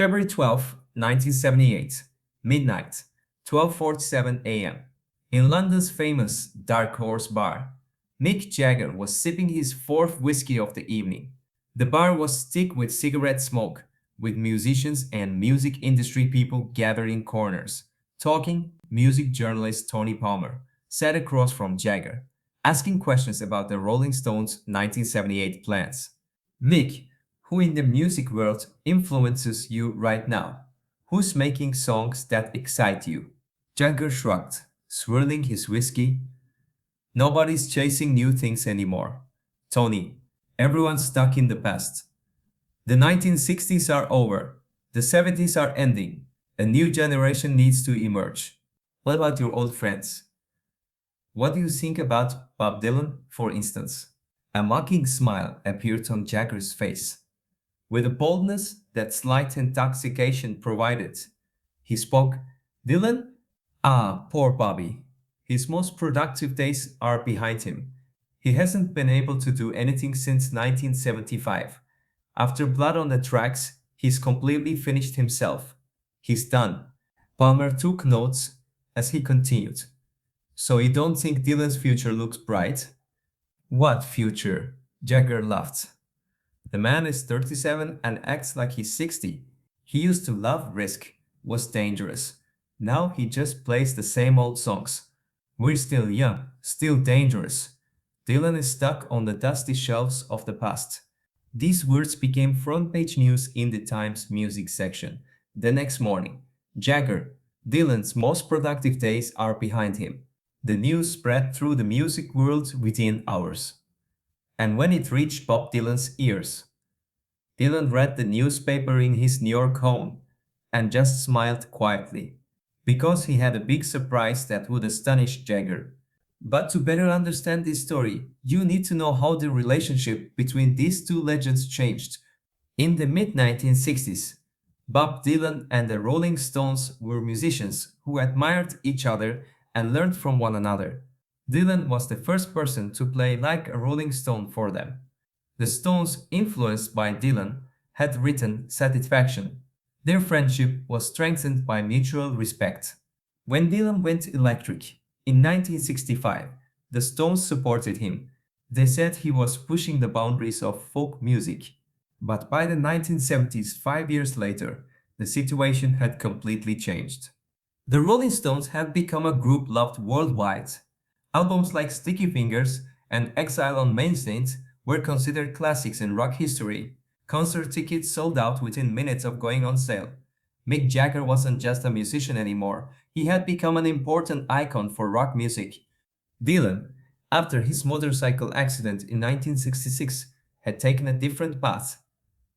February 12, 1978, midnight, 12:47 a.m. In London's famous Dark Horse Bar, Mick Jagger was sipping his fourth whiskey of the evening. The bar was thick with cigarette smoke, with musicians and music industry people gathered in corners, talking. Music journalist Tony Palmer sat across from Jagger, asking questions about the Rolling Stones' 1978 plans. Mick, who in the music world influences you right now? Who's making songs that excite you? Jagger shrugged, swirling his whiskey. Nobody's chasing new things anymore. Tony, everyone's stuck in the past. The 1960s are over. The 70s are ending. A new generation needs to emerge. What about your old friends? What do you think about Bob Dylan, for instance? A mocking smile appeared on Jagger's face. With a boldness that slight intoxication provided, he spoke. Dylan? Ah, poor Bobby. His most productive days are behind him. He hasn't been able to do anything since 1975. After Blood on the Tracks, he's completely finished himself. He's done. Palmer took notes as he continued. So you don't think Dylan's future looks bright? What future? Jagger laughed. The man is 37 and acts like he's 60. He used to love risk, was dangerous. Now he just plays the same old songs. We're still young, still dangerous. Dylan is stuck on the dusty shelves of the past. These words became front page news in the Times music section. The next morning, Jagger, Dylan's most productive days are behind him. The news spread through the music world within hours. And when it reached Bob Dylan's ears, Dylan read the newspaper in his New York home and just smiled quietly, because he had a big surprise that would astonish Jagger. But to better understand this story, you need to know how the relationship between these two legends changed. In the mid-1960s, Bob Dylan and the Rolling Stones were musicians who admired each other and learned from one another. Dylan was the first person to play like a Rolling Stone for them. The Stones, influenced by Dylan, had written Satisfaction. Their friendship was strengthened by mutual respect. When Dylan went electric in 1965, the Stones supported him. They said he was pushing the boundaries of folk music. But by the 1970s, 5 years later, the situation had completely changed. The Rolling Stones had become a group loved worldwide. Albums like Sticky Fingers and Exile on Main Street were considered classics in rock history. Concert tickets sold out within minutes of going on sale. Mick Jagger wasn't just a musician anymore, he had become an important icon for rock music. Dylan, after his motorcycle accident in 1966, had taken a different path.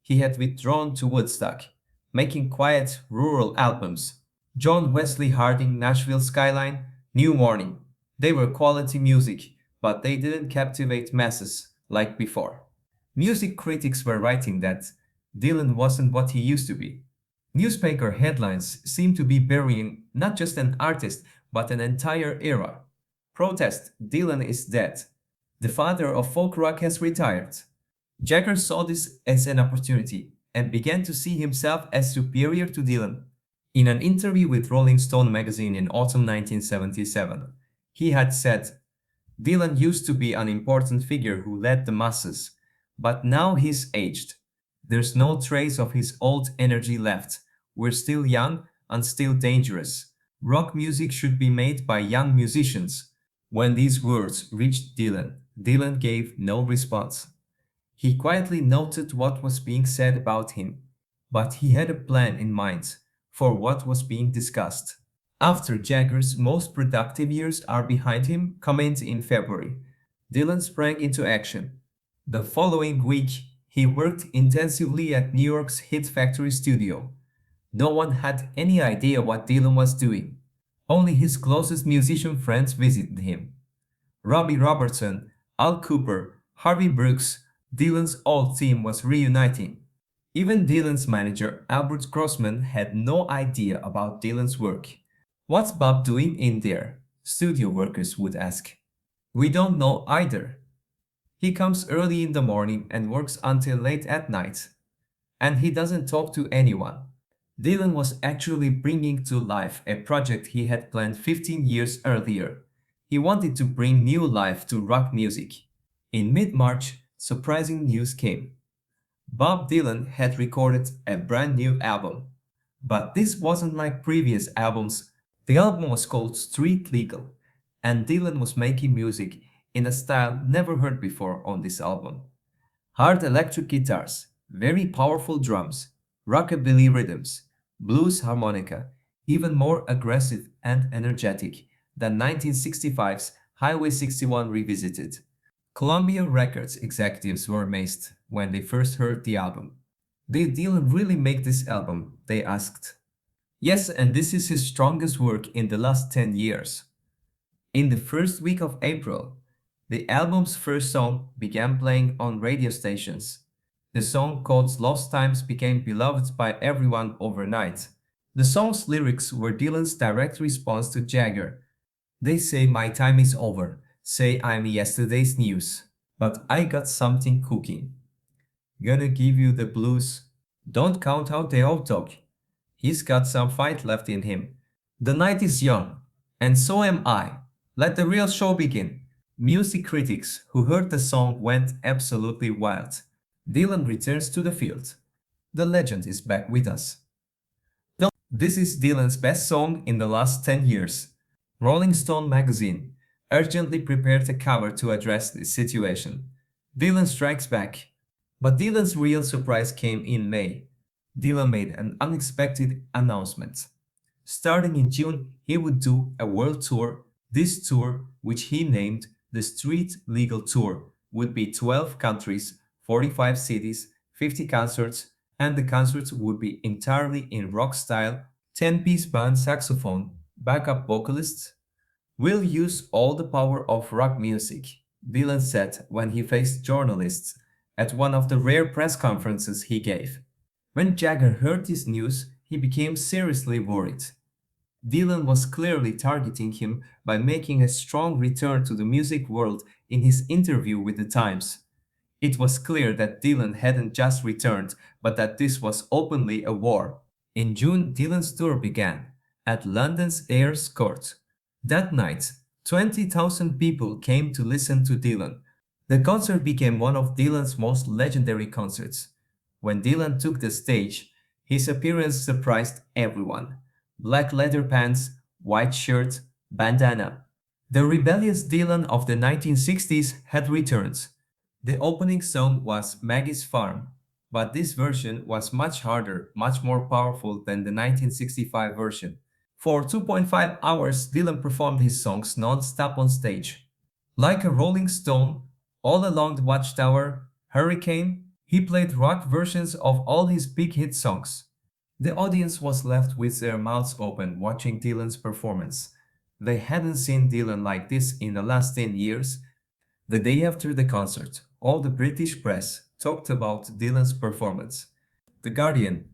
He had withdrawn to Woodstock, making quiet, rural albums. John Wesley Harding, Nashville Skyline, New Morning. They were quality music, but they didn't captivate masses like before. Music critics were writing that Dylan wasn't what he used to be. Newspaper headlines seemed to be burying not just an artist, but an entire era. Protest, Dylan is dead. The father of folk rock has retired. Jagger saw this as an opportunity and began to see himself as superior to Dylan. In an interview with Rolling Stone magazine in autumn 1977, he had said, Dylan used to be an important figure who led the masses, but now he's aged. There's no trace of his old energy left. We're still young and still dangerous. Rock music should be made by young musicians. When these words reached Dylan, Dylan gave no response. He quietly noted what was being said about him, but he had a plan in mind for what was being discussed. After Jagger's most productive years are behind him, commented in February, Dylan sprang into action. The following week, he worked intensively at New York's Hit Factory studio. No one had any idea what Dylan was doing. Only his closest musician friends visited him. Robbie Robertson, Al Cooper, Harvey Brooks, Dylan's old team was reuniting. Even Dylan's manager, Albert Grossman, had no idea about Dylan's work. What's Bob doing in there? Studio workers would ask. We don't know either. He comes early in the morning and works until late at night. And he doesn't talk to anyone. Dylan was actually bringing to life a project he had planned 15 years earlier. He wanted to bring new life to rock music. In mid-March, surprising news came. Bob Dylan had recorded a brand new album. But this wasn't like previous albums. The album was called Street Legal, and Dylan was making music in a style never heard before on this album. Hard electric guitars, very powerful drums, rockabilly rhythms, blues harmonica, even more aggressive and energetic than 1965's Highway 61 Revisited. Columbia Records executives were amazed when they first heard the album. Did Dylan really make this album? They asked. Yes, and this is his strongest work in the last 10 years. In the first week of April, the album's first song began playing on radio stations. The song called Lost Times became beloved by everyone overnight. The song's lyrics were Dylan's direct response to Jagger. They say my time is over, say I'm yesterday's news, but I got something cooking. Gonna give you the blues. Don't count out the old dog. He's got some fight left in him. The night is young, and so am I. Let the real show begin. Music critics who heard the song went absolutely wild. Dylan returns to the field. The legend is back with us. This is Dylan's best song in the last 10 years. Rolling Stone magazine urgently prepared a cover to address this situation. Dylan strikes back. But Dylan's real surprise came in May. Dylan made an unexpected announcement. Starting in June, he would do a world tour. This tour, which he named the Street Legal Tour, would be 12 countries, 45 cities, 50 concerts, and the concerts would be entirely in rock style, 10-piece band saxophone, backup vocalists. We'll use all the power of rock music, Dylan said when he faced journalists at one of the rare press conferences he gave. When Jagger heard this news, he became seriously worried. Dylan was clearly targeting him by making a strong return to the music world in his interview with the Times. It was clear that Dylan hadn't just returned, but that this was openly a war. In June, Dylan's tour began at London's Ayers Court. That night, 20,000 people came to listen to Dylan. The concert became one of Dylan's most legendary concerts. When Dylan took the stage, his appearance surprised everyone. Black leather pants, white shirt, bandana. The rebellious Dylan of the 1960s had returned. The opening song was Maggie's Farm, but this version was much harder, much more powerful than the 1965 version. For 2.5 hours, Dylan performed his songs non-stop on stage. Like a rolling stone, all along the Watchtower, Hurricane, he played rock versions of all his big hit songs. The audience was left with their mouths open watching Dylan's performance. They hadn't seen Dylan like this in the last 10 years. The day after the concert, all the British press talked about Dylan's performance. The Guardian,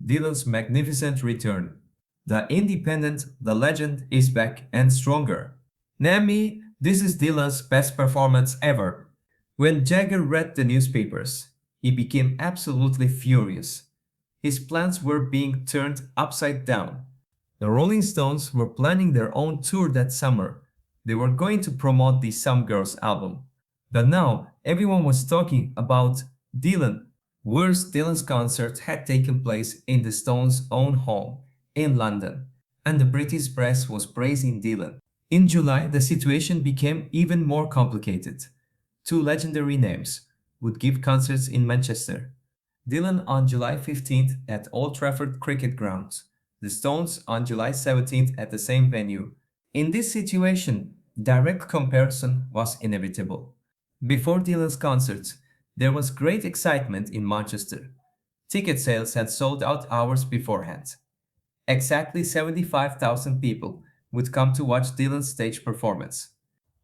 Dylan's magnificent return. The Independent, the legend is back and stronger. Nammy, this is Dylan's best performance ever. When Jagger read the newspapers, he became absolutely furious. His plans were being turned upside down. The Rolling Stones were planning their own tour that summer. They were going to promote the Some Girls album. But now everyone was talking about Dylan. Worse, Dylan's concert had taken place in the Stones' own home in London, and the British press was praising Dylan. In July, the situation became even more complicated. Two legendary names would give concerts in Manchester. Dylan on July 15th at Old Trafford Cricket Ground, the Stones on July 17th at the same venue. In this situation, direct comparison was inevitable. Before Dylan's concert, there was great excitement in Manchester. Ticket sales had sold out hours beforehand. Exactly 75,000 people would come to watch Dylan's stage performance.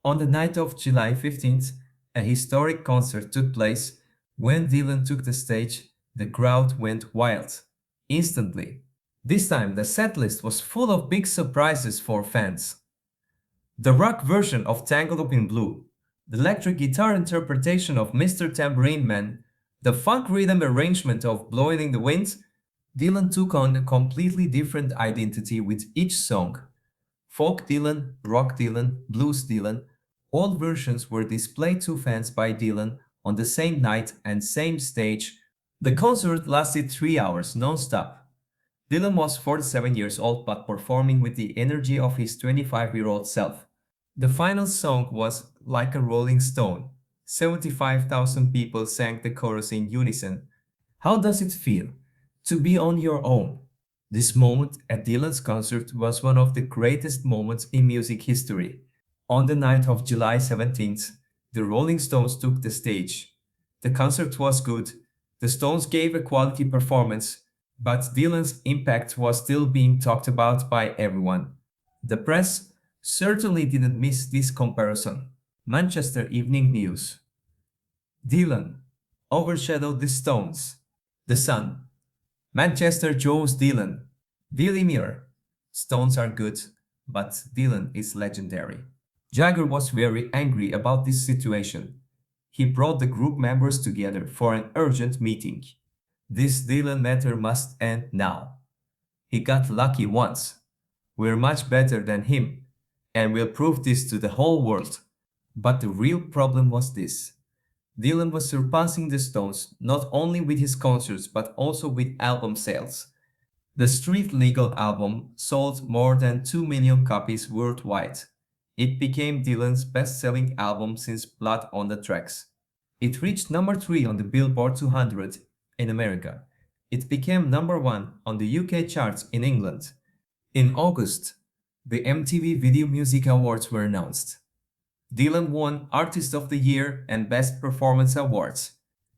On the night of July 15th, a historic concert took place. When Dylan took the stage, the crowd went wild. Instantly. This time, the setlist was full of big surprises for fans. The rock version of Tangled Up in Blue, the electric guitar interpretation of Mr. Tambourine Man, the funk rhythm arrangement of Blowing in the Wind, Dylan took on a completely different identity with each song. Folk Dylan, Rock Dylan, Blues Dylan, all versions were displayed to fans by Dylan on the same night and same stage. The concert lasted 3 hours non-stop. Dylan was 47 years old but performing with the energy of his 25-year-old self. The final song was Like a Rolling Stone. 75,000 people sang the chorus in unison. How does it feel to be on your own? This moment at Dylan's concert was one of the greatest moments in music history. On the night of July 17th, the Rolling Stones took the stage. The concert was good, the Stones gave a quality performance, but Dylan's impact was still being talked about by everyone. The press certainly didn't miss this comparison. Manchester Evening News. Dylan overshadowed the Stones. The Sun. Manchester Joe's Dylan. Daily Mirror. Stones are good, but Dylan is legendary. Jagger was very angry about this situation. He brought the group members together for an urgent meeting. This Dylan matter must end now. He got lucky once. We're much better than him, and we'll prove this to the whole world. But the real problem was this. Dylan was surpassing the Stones not only with his concerts but also with album sales. The Street Legal album sold more than 2 million copies worldwide. It became Dylan's best-selling album since Blood on the Tracks. It reached number 3 on the Billboard 200 in America. It became number 1 on the UK charts in England. In August, the MTV Video Music Awards were announced. Dylan won Artist of the Year and Best Performance awards.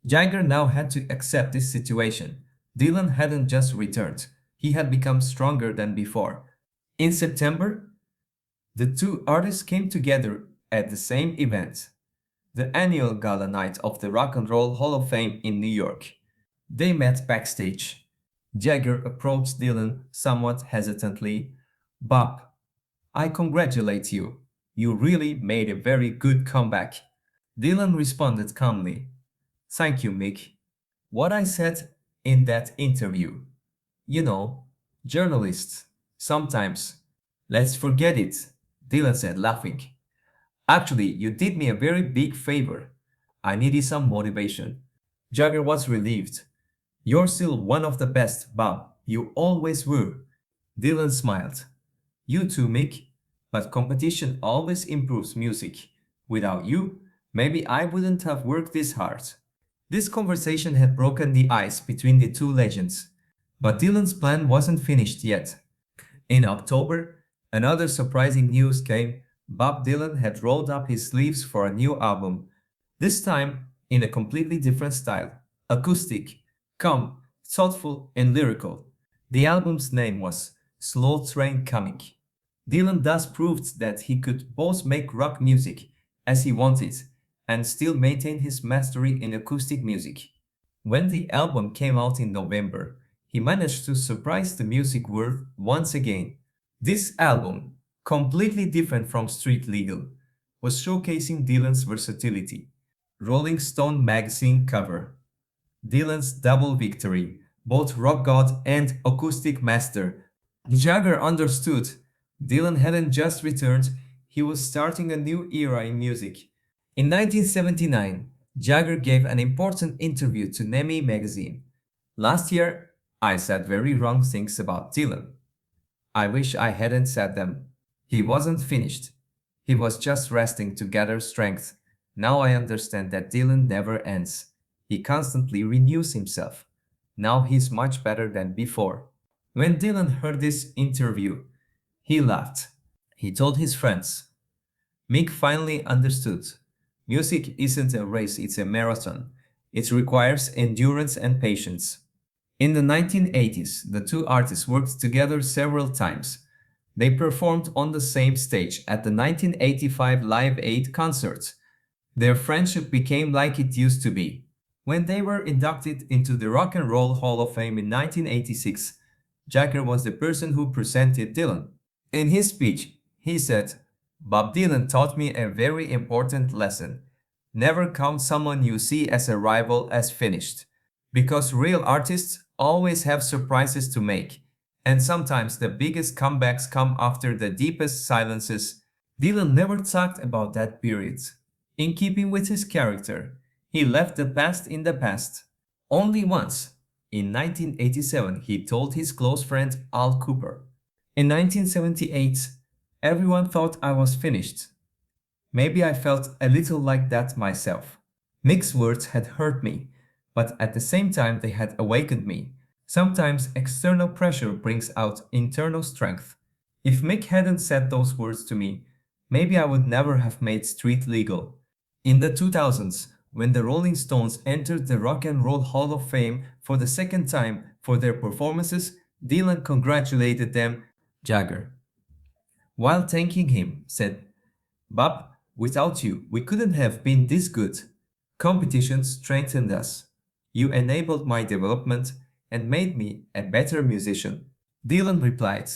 Jagger now had to accept this situation. Dylan hadn't just returned, he had become stronger than before. In September, the two artists came together at the same event, the annual gala night of the Rock and Roll Hall of Fame in New York. They met backstage. Jagger approached Dylan somewhat hesitantly. "Bob, I congratulate you. You really made a very good comeback." Dylan responded calmly. "Thank you, Mick. What I said in that interview. You know, journalists, sometimes. Let's forget it," Dylan said, laughing. "Actually, you did me a very big favor. I needed some motivation." Jagger was relieved. "You're still one of the best, Bob. You always were." Dylan smiled. "You too, Mick. But competition always improves music. Without you, maybe I wouldn't have worked this hard." This conversation had broken the ice between the two legends. But Dylan's plan wasn't finished yet. In October, another surprising news came. Bob Dylan had rolled up his sleeves for a new album. This time, in a completely different style. Acoustic, calm, thoughtful, and lyrical. The album's name was Slow Train Coming. Dylan thus proved that he could both make rock music as he wanted and still maintain his mastery in acoustic music. When the album came out in November, he managed to surprise the music world once again. This album, completely different from Street Legal, was showcasing Dylan's versatility. Rolling Stone magazine cover. Dylan's double victory, both rock god and acoustic master. Jagger understood. Dylan hadn't just returned, he was starting a new era in music. In 1979, Jagger gave an important interview to NEMI magazine. "Last year, I said very wrong things about Dylan. I wish I hadn't said them. He wasn't finished. He was just resting to gather strength. Now I understand that Dylan never ends. He constantly renews himself. Now he's much better than before." When Dylan heard this interview, he laughed. He told his friends, "Mick finally understood. Music isn't a race, it's a marathon. It requires endurance and patience." In the 1980s, the two artists worked together several times. They performed on the same stage at the 1985 Live Aid concert. Their friendship became like it used to be. When they were inducted into the Rock and Roll Hall of Fame in 1986, Jagger was the person who presented Dylan. In his speech, he said, "Bob Dylan taught me a very important lesson. Never count someone you see as a rival as finished, because real artists always have surprises to make, and sometimes the biggest comebacks come after the deepest silences. Dylan never talked about that period. In keeping with his character, he left the past in the past. Only once, in 1987, he told his close friend Al Cooper, "In 1978, everyone thought I was finished. Maybe I felt a little like that myself. Mick's words had hurt me, but at the same time they had awakened me. Sometimes external pressure brings out internal strength. If Mick hadn't said those words to me, maybe I would never have made street legal." In the 2000s, when the Rolling Stones entered the Rock and Roll Hall of Fame for the second time for their performances, Dylan congratulated them. Jagger, while thanking him, said, "Bob, without you, we couldn't have been this good. Competition strengthened us. You enabled my development and made me a better musician." Dylan replied,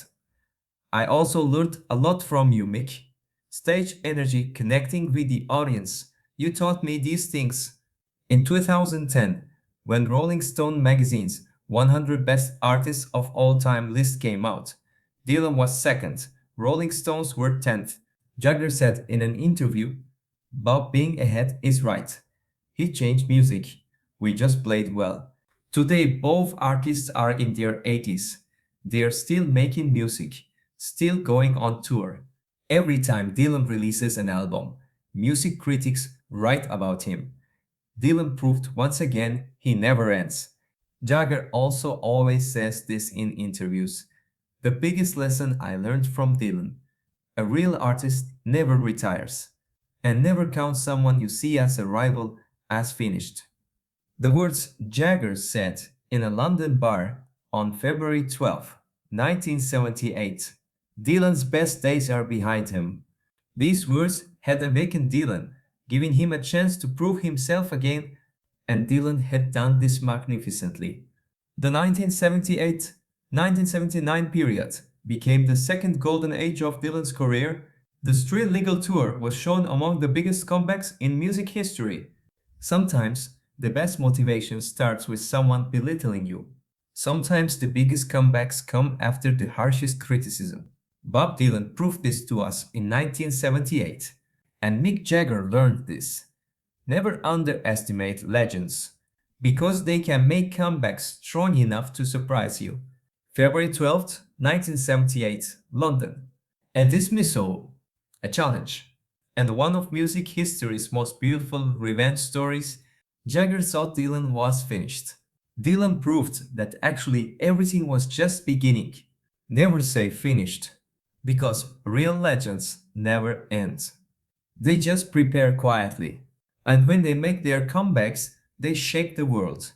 "I also learned a lot from you, Mick. Stage energy, connecting with the audience. You taught me these things." In 2010, when Rolling Stone magazine's 100 Best Artists of All Time list came out, Dylan was second, Rolling Stones were 10th. Jagger said in an interview, "Bob being ahead is right. He changed music. We just played well." Today, both artists are in their 80s. They are still making music, still going on tour. Every time Dylan releases an album, music critics write about him. Dylan proved once again he never ends. Jagger also always says this in interviews. "The biggest lesson I learned from Dylan: a real artist never retires, and never count someone you see as a rival as finished." The words Jagger said in a London bar on February 12, 1978. Dylan's best days are behind him. These words had awakened Dylan, giving him a chance to prove himself again, and Dylan had done this magnificently. The 1978-1979 period became the second golden age of Dylan's career. The Street Legal Tour was shown among the biggest comebacks in music history. Sometimes, the best motivation starts with someone belittling you. Sometimes the biggest comebacks come after the harshest criticism. Bob Dylan proved this to us in 1978, and Mick Jagger learned this. Never underestimate legends, because they can make comebacks strong enough to surprise you. February 12th, 1978, London. A dismissal, a challenge, and one of music history's most beautiful revenge stories. Jagger thought Dylan was finished. Dylan proved that actually everything was just beginning. Never say finished, because real legends never end. They just prepare quietly, and when they make their comebacks, they shake the world.